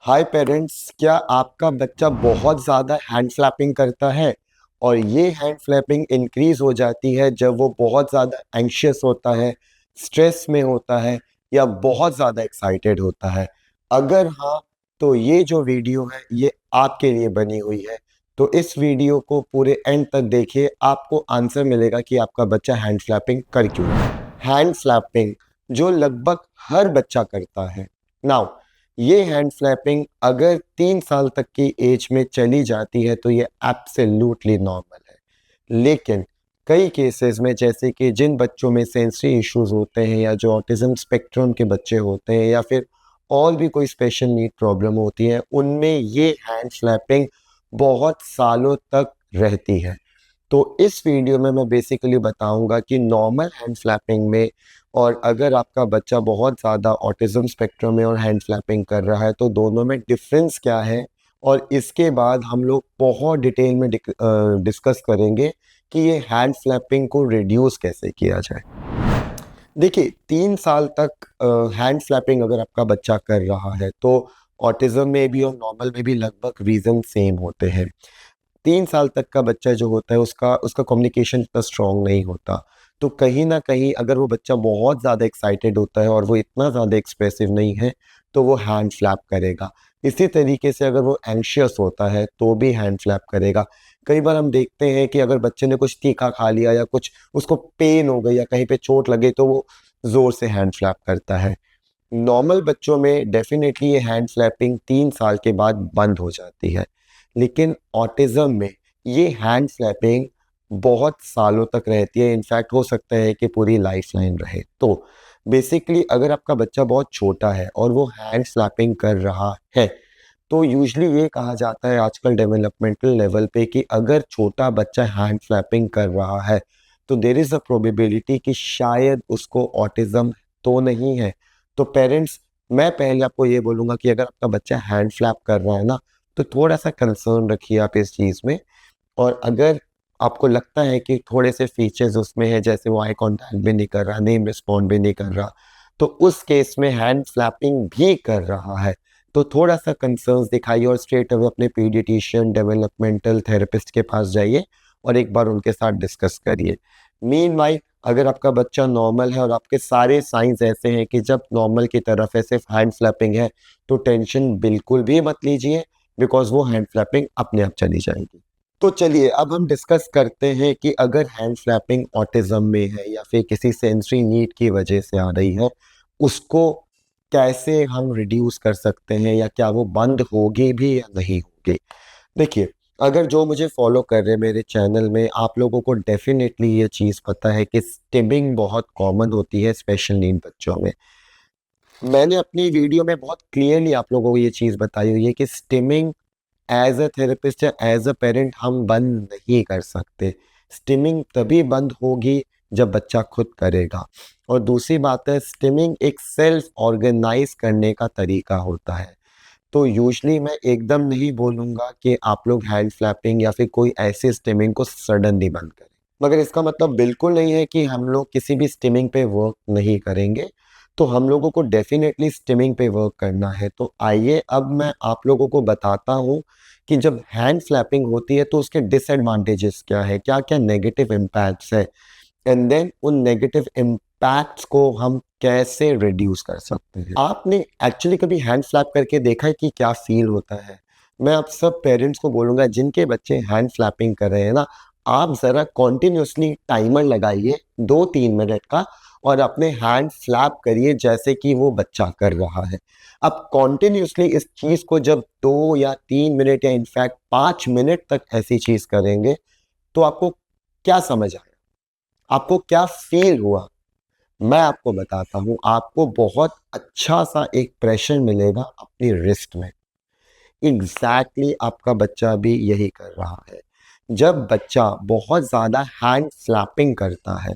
हाय parents, क्या आपका बच्चा बहुत ज़्यादा हैंड फ्लैपिंग करता है? और ये हैंड फ्लैपिंग इंक्रीज हो जाती है जब वो बहुत ज़्यादा एंग्शियस होता है, स्ट्रेस में होता है या बहुत ज़्यादा एक्साइटेड होता है? अगर हाँ, तो ये जो वीडियो है ये आपके लिए बनी हुई है। तो इस वीडियो को पूरे एंड तक देखिए, आपको आंसर मिलेगा कि आपका बच्चा हैंड फ्लैपिंग कर क्यों रहा है। हैंड फ्लैपिंग जो लगभग हर बच्चा करता है। नाउ ये हैंड फ्लैपिंग अगर 3 साल तक की एज में चली जाती है तो ये एब्सोल्युटली नॉर्मल है। लेकिन कई केसेस में, जैसे कि जिन बच्चों में सेंसरी इश्यूज होते हैं या जो ऑटिज्म स्पेक्ट्रम के बच्चे होते हैं या फिर और भी कोई स्पेशल नीड प्रॉब्लम होती है, उनमें ये हैंड फ्लैपिंग बहुत सालों तक रहती है। तो इस वीडियो में मैं बेसिकली बताऊंगा कि नॉर्मल हैंड फ्लैपिंग में और अगर आपका बच्चा बहुत ज़्यादा ऑटिज्म स्पेक्ट्रम में और हैंड फ्लैपिंग कर रहा है तो दोनों में डिफरेंस क्या है। और इसके बाद हम लोग बहुत डिटेल में डिस्कस करेंगे कि ये हैंड फ्लैपिंग को रिड्यूस कैसे किया जाए। देखिए, 3 साल तक हैंड फ्लैपिंग अगर आपका बच्चा कर रहा है तो ऑटिज्म में भी और नॉर्मल में भी लगभग रीज़न सेम होते हैं। 3 साल तक का बच्चा जो होता है उसका उसका कम्युनिकेशन इतना स्ट्रांग नहीं होता। तो कहीं न कहीं अगर वो बच्चा बहुत ज़्यादा एक्साइटेड होता है और वो इतना ज़्यादा एक्सप्रेसिव नहीं है, तो वो हैंड फ्लैप करेगा। इसी तरीके से अगर वो एंग्शियस होता है, तो भी हैंड फ्लैप करेगा। कई बार हम देखते हैं कि अगर बच्चे ने कुछ तीखा खा लिया या कुछ उसको पेन हो गई या कहीं पे चोट लगे, तो वो ज़ोर से हैंड फ्लैप करता है। नॉर्मल बच्चों में डेफ़िनेटली ये हैंड फ्लैपिंग 3 साल के बाद बंद हो जाती है। लेकिन ऑटिज़्म में ये हैंड फ्लैपिंग बहुत सालों तक रहती है, इनफैक्ट हो सकता है कि पूरी लाइफ़लाइन रहे। तो बेसिकली अगर आपका बच्चा बहुत छोटा है और वो हैंड फ्लैपिंग कर रहा है, तो यूजुअली ये कहा जाता है आजकल डेवलपमेंटल लेवल पे कि अगर छोटा बच्चा हैंड फ्लैपिंग कर रहा है, तो देयर इज़ अ प्रोबेबिलिटी कि शायद उसको ऑटिज़्म तो नहीं है। तो पेरेंट्स, मैं पहले आपको ये बोलूँगा कि अगर आपका बच्चा हैंड फ्लैप कर रहा है ना, तो थोड़ा-सा कंसर्न रखिए आप इस चीज़ में। और अगर आपको लगता है कि थोड़े से फीचर्स उसमें हैं, जैसे वो आई कॉन्टैक्ट भी नहीं कर रहा, नेम रिस्पॉन्ड भी नहीं कर रहा, तो उस केस में हैंड फ्लैपिंग भी कर रहा है, तो थोड़ा-सा कंसर्न्स दिखाइए और स्ट्रेट अवे अपने पीडियाट्रिशियन, डेवलपमेंटल थेरेपिस्ट के पास जाइए और एक बार उनके साथ डिस्कस करिए। मीनवाइल अगर आपका बच्चा नॉर्मल है और आपके सारे साइंस ऐसे हैं कि जब नॉर्मल की तरफ है, सिर्फ हैंड फ्लैपिंग है, तो टेंशन बिल्कुल भी मत लीजिए, बिकॉज़ वो हैंड फ्लैपिंग अपने आप चली जाएगी। तो चलिए अब हम डिस्कस करते हैं कि अगर हैंड फ्लैपिंग ऑटिज्म में है या फिर किसी सेंसरी नीड की वजह से आ रही है, उसको कैसे हम रिड्यूस कर सकते हैं या क्या वो बंद होगी भी या नहीं होगी। देखिए, अगर जो मुझे फॉलो कर रहे हैं मेरे चैनल में, आप लोगों को डेफिनेटली ये चीज़ पता है कि स्टिमिंग बहुत कॉमन होती है स्पेशल नीड बच्चों में। मैंने अपनी वीडियो में बहुत क्लियरली आप लोगों को ये चीज़ बताई हुई है कि स्टिमिंग एज़ अ थेरेपिस्ट या एज़ अ पेरेंट हम बंद नहीं कर सकते। स्टिमिंग तभी बंद होगी जब बच्चा खुद करेगा। और दूसरी बात है, स्टिमिंग एक सेल्फ ऑर्गेनाइज़ करने का तरीका होता है। तो यूजुअली मैं एकदम नहीं बोलूँगा कि आप लोग हैंड फ्लैपिंग या फिर कोई ऐसी स्टिमिंग को सडनली बंद करें। मगर इसका मतलब बिल्कुल नहीं है कि हम लोग किसी भी स्टिमिंग पे वर्क नहीं करेंगे। तो हम लोगों को डेफ़िनेटली स्टिमिंग पे वर्क करना है। तो आइए अब मैं आप लोगों को बताता हूँ कि जब हैंड फ्लैपिंग होती है तो उसके डिसएडवांटेजेस क्या है, क्या-क्या नेगेटिव इम्पैक्ट्स है, एंड देन उन नेगेटिव इम्पैक्ट्स को हम कैसे रिड्यूस कर सकते हैं। आपने एक्चुअली कभी हैंड फ्लैप करके देखा है कि क्या फ़ील होता है? मैं आप सब पेरेंट्स को बोलूँगा जिनके बच्चे हैंड फ्लैपिंग कर रहे हैं ना, आप ज़रा कंटिन्यूअसली टाइमर लगाइए 2-3 मिनट का और अपने हैंड फ्लैप करिए जैसे कि वो बच्चा कर रहा है। अब कंटिन्यूअसली इस चीज़ को जब 2 या 3 मिनट या इनफैक्ट 5 मिनट तक ऐसी चीज़ करेंगे, तो आपको क्या समझ आया? आपको क्या फ़ील हुआ? मैं आपको बताता हूँ, आपको बहुत अच्छा-सा एक प्रेशर मिलेगा अपनी रिस्ट में। एग्ज़ैक्टली आपका बच्चा भी यही कर रहा है। जब बच्चा बहुत ज़्यादा हैंड फ्लैपिंग करता है,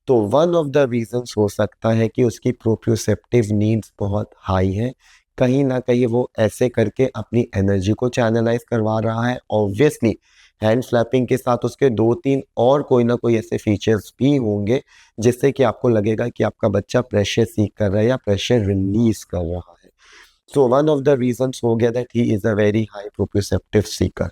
तो वन ऑफ द रीज़न्स हो सकता है कि उसकी प्रोप्रियोसेप्टिव नीड्स बहुत हाई हैं। कहीं न कहीं वो ऐसे करके अपनी एनर्जी को चैनलाइज़ करवा रहा है। ऑब्वियसली हैंड फ्लैपिंग के साथ उसके 2-3 और कोई ना कोई ऐसे फीचर्स भी होंगे, जिससे कि आपको लगेगा कि आपका बच्चा प्रेशर सीक कर रहा है या प्रेशर रिलीज़ कर रहा है। So one of the reasons हो गया that he is a very high proprioceptive seeker.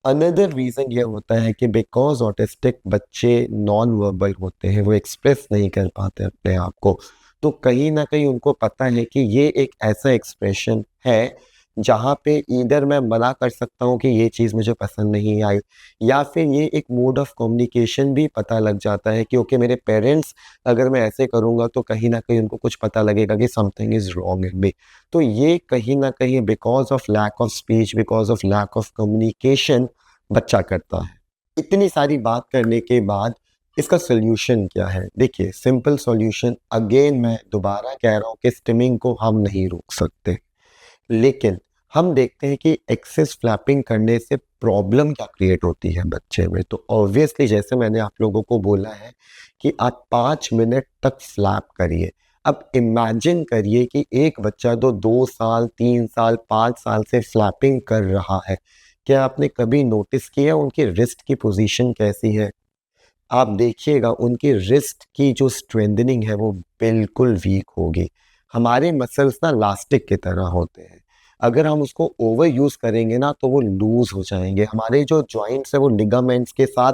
Another reason ये होता है कि बिकॉज ऑटिस्टिक बच्चे नॉन वर्बल होते हैं, वो एक्सप्रेस नहीं कर पाते अपने आप को, तो कहीं ना कहीं उनको पता है कि ये एक ऐसा एक्सप्रेशन है जहाँ पे ईदर मैं मना कर सकता हूँ कि ये चीज़ मुझे पसंद नहीं आई, या फिर ये एक मोड ऑफ कम्युनिकेशन भी पता लग जाता है कि ओके मेरे पेरेंट्स अगर मैं ऐसे करूँगा तो कहीं ना कहीं उनको कुछ पता लगेगा कि something is wrong in me. तो ये कहीं ना कहीं because of lack of speech, because of lack of communication बच्चा करता है। इतनी सारी बात करने के बाद इसका सोल्यूशन क्या है? देखिए सिंपल सोल्यूशन, अगेन मैं दोबारा कह रहा हूँ कि स्टिमिंग को हम नहीं रोक सकते, लेकिन हम देखते हैं कि एक्सेस फ्लैपिंग करने से प्रॉब्लम क्या क्रिएट होती है बच्चे में। तो ऑब्वियसली जैसे मैंने आप लोगों को बोला है कि आप 5 मिनट तक फ्लैप करिए। अब इमेजिन करिए कि एक बच्चा तो 2 साल 3 साल 5 साल से फ्लैपिंग कर रहा है। क्या आपने कभी नोटिस किया उनकी रिस्ट की पोजीशन कैसी है? आप देखिएगा उनकी रिस्ट की जो स्ट्रेंथनिंग है वो बिल्कुल वीक होगी। हमारे मसल्स ना लास्टिक की तरह होते हैं, अगर हम उसको ओवर यूज करेंगे ना तो वो लूज हो जाएंगे। हमारे जो जॉइंट्स है वो लिगामेंट्स के साथ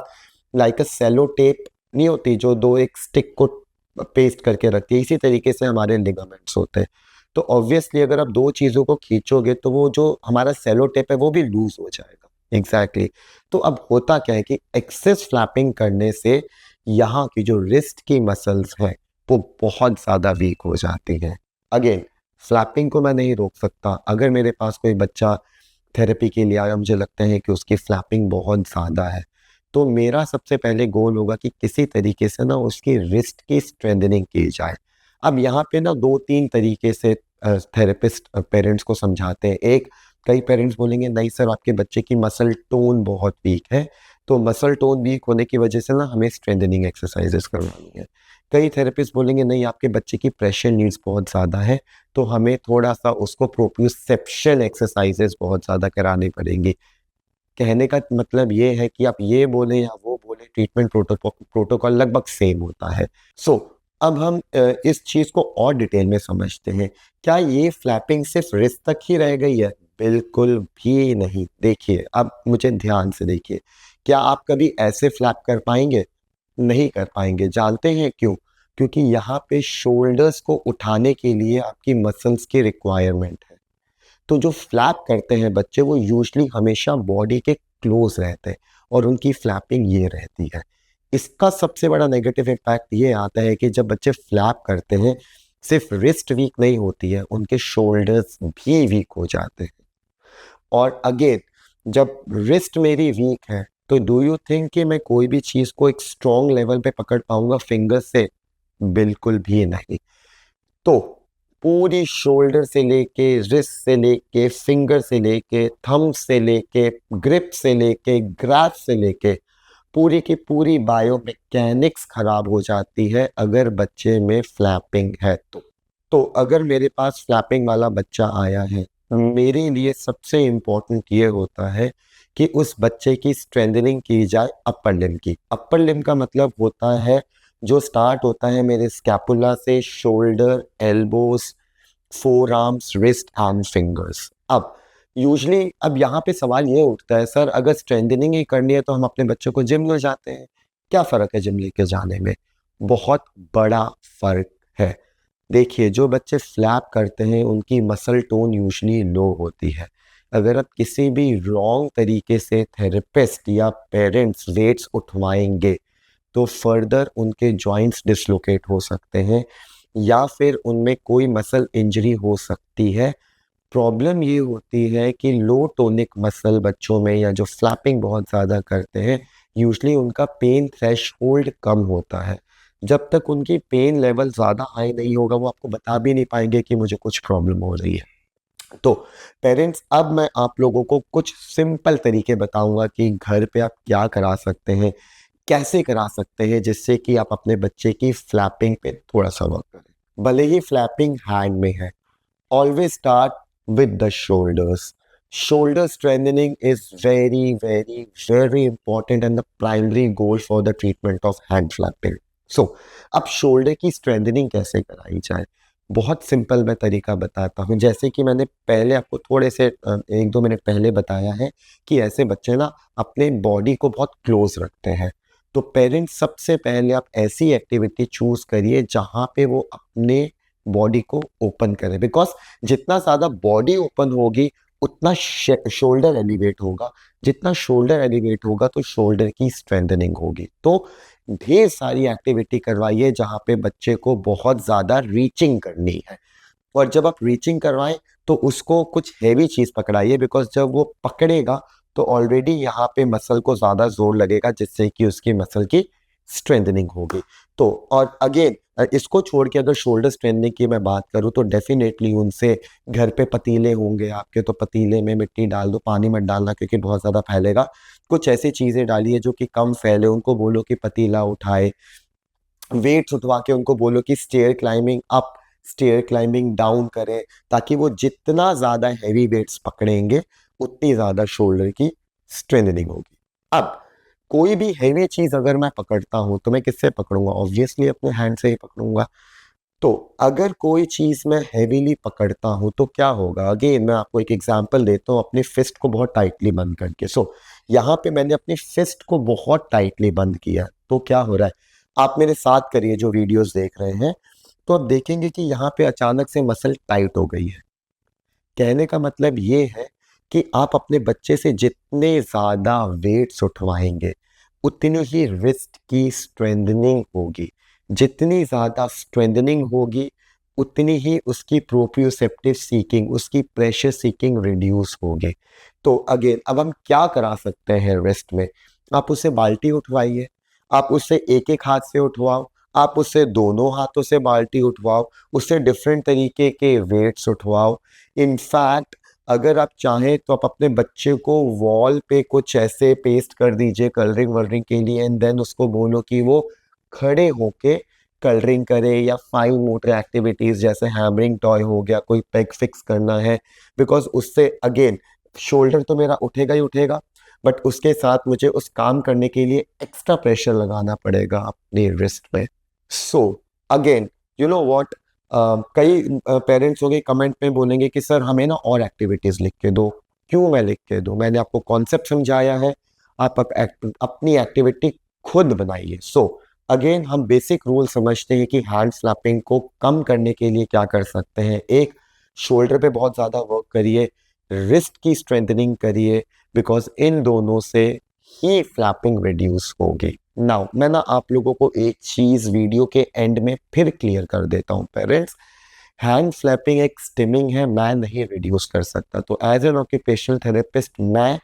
लाइक अ सेलो टेप नहीं होती जो दो एक स्टिक को पेस्ट करके रखती है, इसी तरीके से हमारे लिगामेंट्स होते हैं। तो ऑब्वियसली अगर आप दो चीज़ों को खींचोगे तो वो जो हमारा सेलो टेप है वो भी लूज हो जाएगा। एग्जैक्टली तो अब होता क्या है कि एक्सेस फ्लैपिंग करने से यहाँ की जो रिस्ट की मसल्स हैं वो बहुत ज़्यादा वीक हो जाती हैं। अगेन फ्लैपिंग को मैं नहीं रोक सकता। अगर मेरे पास कोई बच्चा थेरेपी के लिए आया, मुझे लगता है कि उसकी फ्लैपिंग बहुत ज़्यादा है, तो मेरा सबसे पहले गोल होगा कि किसी तरीके से ना उसकी रिस्ट की स्ट्रेंथनिंग की जाए। अब यहाँ पे ना 2-3 तरीके से थेरेपिस्ट पेरेंट्स को समझाते हैं। एक, कई पेरेंट्स बोलेंगे नहीं सर आपके बच्चे की मसल टोन बहुत वीक है, तो मसल टोन वीक होने की वजह से ना हमें स्ट्रेंथनिंग एक्सरसाइजेस करवानी है। कई थेरेपिस्ट बोलेंगे नहीं आपके बच्चे की प्रेशर नीड्स बहुत ज़्यादा है, तो हमें थोड़ा-सा उसको प्रोप्रियोसेप्शन एक्सरसाइजेस बहुत ज़्यादा करानी पड़ेंगी। कहने का मतलब ये है कि आप ये बोले या वो बोले, ट्रीटमेंट प्रोटोकॉल लगभग सेम होता है। सो अब हम इस चीज़ को और डिटेल में समझते हैं। क्या ये फ्लैपिंग सिर्फ रिस्ट तक ही रह गई है? बिल्कुल भी नहीं। देखिए, अब मुझे ध्यान से देखिए। क्या आप कभी ऐसे फ्लैप कर पाएँगे? नहीं कर पाएँगे। जानते हैं क्यों? क्योंकि यहाँ पे शोल्डर्स को उठाने के लिए आपकी मसल्स की रिक्वायरमेंट है। तो जो फ्लैप करते हैं बच्चे वो यूजुअली हमेशा बॉडी के क्लोज रहते हैं और उनकी फ्लैपिंग ये रहती है। इसका सबसे बड़ा नेगेटिव इम्पैक्ट ये आता है कि जब बच्चे फ्लैप करते हैं सिर्फ रिस्ट वीक नहीं होती है, उनके शोल्डर्स भी वीक हो जाते हैं। और अगेन जब रिस्ट मेरी वीक है तो डू यू थिंक कि मैं कोई भी चीज़ को एक स्ट्रॉन्ग लेवल पे पकड़ पाऊंगा फिंगर से? बिल्कुल भी नहीं। तो पूरी शोल्डर से लेके, रिस्ट से लेके, फिंगर से लेके, थंब से लेके, ग्रिप से लेके, ग्रैब से लेके पूरी की पूरी बायोमैकेनिक्स खराब हो जाती है अगर बच्चे में फ्लैपिंग है तो अगर मेरे पास फ्लैपिंग वाला बच्चा आया है, मेरे लिए सबसे इम्पोर्टेंट ये होता है कि उस बच्चे की स्ट्रेंथनिंग की जाए अपर लिम्ब की। अपर लिम्ब का मतलब होता है जो स्टार्ट होता है मेरे स्कैपुला से, shoulder, elbows, four arms, wrist and fingers. अब यूजली अब यहाँ पे सवाल ये उठता है सर अगर स्ट्रेंथनिंग ही करनी है तो हम अपने बच्चों को जिम ले जाते हैं। क्या फ़र्क है जिम लेके जाने में? बहुत बड़ा फ़र्क है। देखिए जो बच्चे फ्लैप करते हैं उनकी मसल टोन यूजुअली लो होती है। अगर आप किसी भी रॉन्ग तरीके से थेरेपिस्ट या पेरेंट्स वेट्स उठवाएंगे तो फर्दर उनके जॉइंट्स डिसलोकेट हो सकते हैं या फिर उनमें कोई मसल इंजरी हो सकती है। प्रॉब्लम ये होती है कि लो टोनिक मसल बच्चों में या जो फ्लैपिंग बहुत ज़्यादा करते हैं यूजुअली उनका पेन थ्रेशहोल्ड कम होता है। जब तक उनकी पेन लेवल ज़्यादा हाई नहीं होगा वो आपको बता भी नहीं पाएंगे कि मुझे कुछ प्रॉब्लम हो रही है। तो पेरेंट्स अब मैं आप लोगों को कुछ सिंपल तरीके बताऊंगा कि घर पे आप क्या करा सकते हैं, कैसे करा सकते हैं जिससे कि आप अपने बच्चे की फ्लैपिंग पे थोड़ा सा वर्क करें। भले ही फ्लैपिंग हैंड में है, always start with the shoulders. Shoulder strengthening is very, very, very important and the primary goal for the treatment of hand flapping. So, अब शोल्डर की स्ट्रेंथनिंग कैसे कराई जाए? बहुत सिंपल मैं तरीका बताता हूँ। जैसे कि मैंने पहले आपको थोड़े से 1-2 मिनट पहले बताया है कि ऐसे बच्चे ना अपने बॉडी को बहुत क्लोज़ रखते हैं। तो पेरेंट्स सबसे पहले आप ऐसी एक्टिविटी चूज़ करिए जहाँ पे वो अपने बॉडी को ओपन करें, बिकॉज़ जितना ज़्यादा बॉडी ओपन होगी उतना शोल्डर एलिवेट होगा। जितना शोल्डर एलिवेट होगा तो शोल्डर की स्ट्रेंथनिंग होगी। तो ढेर सारी एक्टिविटी करवाइए जहाँ पे बच्चे को बहुत ज़्यादा रीचिंग करनी है। और जब आप रीचिंग करवाएँ तो उसको कुछ हेवी चीज़ पकड़ाइए, बिकॉज़ जब वो पकड़ेगा तो ऑलरेडी यहाँ पे मसल को ज़्यादा ज़ोर लगेगा जिससे कि उसकी मसल की स्ट्रेंथनिंग होगी। तो और अगेन इसको छोड़ के अगर शोल्डर स्ट्रेंथनिंग की मैं बात करूँ तो डेफ़िनेटली उनसे घर पे पतीले होंगे आपके, तो पतीले में मिट्टी डाल दो, पानी मत डालना क्योंकि बहुत ज़्यादा फैलेगा। कुछ ऐसी चीज़ें डालिए जो कि कम फैले, उनको बोलो कि पतीला उठाए, वेट्स उठवा के उनको बोलो कि stair climbing up, stair climbing down करें, ताकि वो जितना ज़्यादा हेवी वेट्स पकड़ेंगे, उतनी ज़्यादा शोल्डर की स्ट्रेंथनिंग होगी। अब कोई भी हेवी चीज़ अगर मैं पकड़ता हूँ, तो मैं किससे पकड़ूँगा? ऑब्वियसली अपने हैंड से ही पकड़ूँगा। तो अगर कोई चीज़ मैं हेवीली पकड़ता हूँ, तो क्या होगा? अगेन मैं आपको एक एग्ज़ाम्पल देता हूँ अपनी फिस्ट को बहुत टाइटली बंद करके। यहाँ पे मैंने अपनी फिस्ट को बहुत टाइटली बंद किया, तो क्या हो रहा है? आप मेरे साथ करिए जो वीडियोज़ देख रहे हैं, तो आप देखेंगे कि यहाँ पे अचानक से मसल टाइट हो गई है। कहने का मतलब ये है कि आप अपने बच्चे से जितने ज़्यादा वेट्स उठवाएँगे, उतनी ही रिस्ट की स्ट्रेंथनिंग होगी। जितनी ज़्यादा स्ट्रेंथनिंग होगी, उतनी ही उसकी प्रोप्रियोसेप्टिव सीकिंग, उसकी प्रेशर सीकिंग रिड्यूस होगी। तो अगेन अब हम क्या करा सकते हैं रिस्ट में? आप उससे बाल्टी उठवाइए, आप उससे एक-एक हाथ से उठवाओ, आप उससे दोनों हाथों से बाल्टी उठवाओ, उससे डिफरेंट तरीके के वेट्स उठवाओ। इनफैक्ट अगर आप चाहें तो आप अपने बच्चे को वॉल पे कुछ ऐसे पेस्ट कर दीजिए कलरिंग वलरिंग के लिए, एंड देन उसको बोलो कि वो खड़े होके कलरिंग करे, या फाइन मोटर एक्टिविटीज जैसे हैमरिंग टॉय हो गया, कोई पेग फिक्स करना है, बिकॉज उससे अगेन शोल्डर तो मेरा उठेगा ही उठेगा, बट उसके साथ मुझे उस काम करने के लिए एक्स्ट्रा प्रेशर लगाना पड़ेगा अपने रिस्ट पे। So again you know what, कई पेरेंट्स होंगे कमेंट में बोलेंगे कि सर हमें ना और एक्टिविटीज लिख के दो। क्यों मैं लिख के दूं? मैंने आपको कॉन्सेप्ट समझाया है, आप अपनी एक्टिविटी खुद बनाइए। अगेन हम बेसिक रूल समझते हैं कि हैंड स्लैपिंग को कम करने के लिए क्या कर सकते हैं। एक, शोल्डर पे बहुत ज़्यादा वर्क करिए, रिस्ट की स्ट्रेंथनिंग करिए, बिकॉज इन दोनों से ही फ्लैपिंग रिड्यूस होगी। नाउ मैं ना आप लोगों को एक चीज़ वीडियो के एंड में फिर क्लियर कर देता हूँ पेरेंट्स, हैंड फ्लैपिंग एक स्टिमिंग है, मैं नहीं रिड्यूस कर सकता। तो एज एन ऑक्यूपेशनल थेरेपिस्ट मैं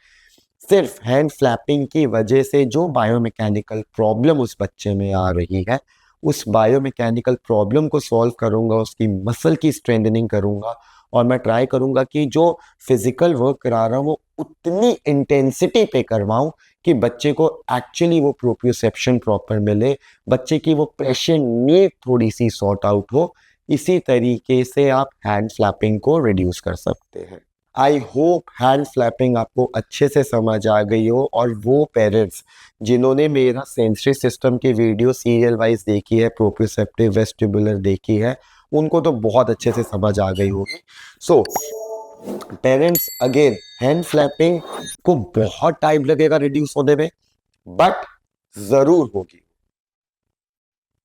सिर्फ हैंड फ्लैपिंग की वजह से जो बायोमैकेनिकल प्रॉब्लम उस बच्चे में आ रही है, उस बायोमैकेनिकल प्रॉब्लम को सॉल्व करूंगा, उसकी मसल की स्ट्रेंथनिंग करूंगा, और मैं ट्राई करूंगा कि जो फिजिकल वर्क करा रहा हूँ वो उतनी इंटेंसिटी पे करवाऊं कि बच्चे को एक्चुअली वो प्रोप्रियोसेप्शन प्रॉपर मिले, बच्चे की वो प्रेशर नीड थोड़ी सी सॉर्ट आउट हो। इसी तरीके से आप हैंड फ्लैपिंग को रिड्यूस कर सकते हैं। आई होप हैंड फ्लैपिंग आपको अच्छे से समझ आ गई हो, और वो पेरेंट्स जिन्होंने मेरा सेंसरी सिस्टम की वीडियो सीरियल वाइज देखी है, प्रोप्रियोसेप्टिव वेस्टिबुलर देखी है, उनको तो बहुत अच्छे से समझ आ गई होगी। So parents again, hand flapping को बहुत टाइम लगेगा रिड्यूस होने में, बट जरूर होगी।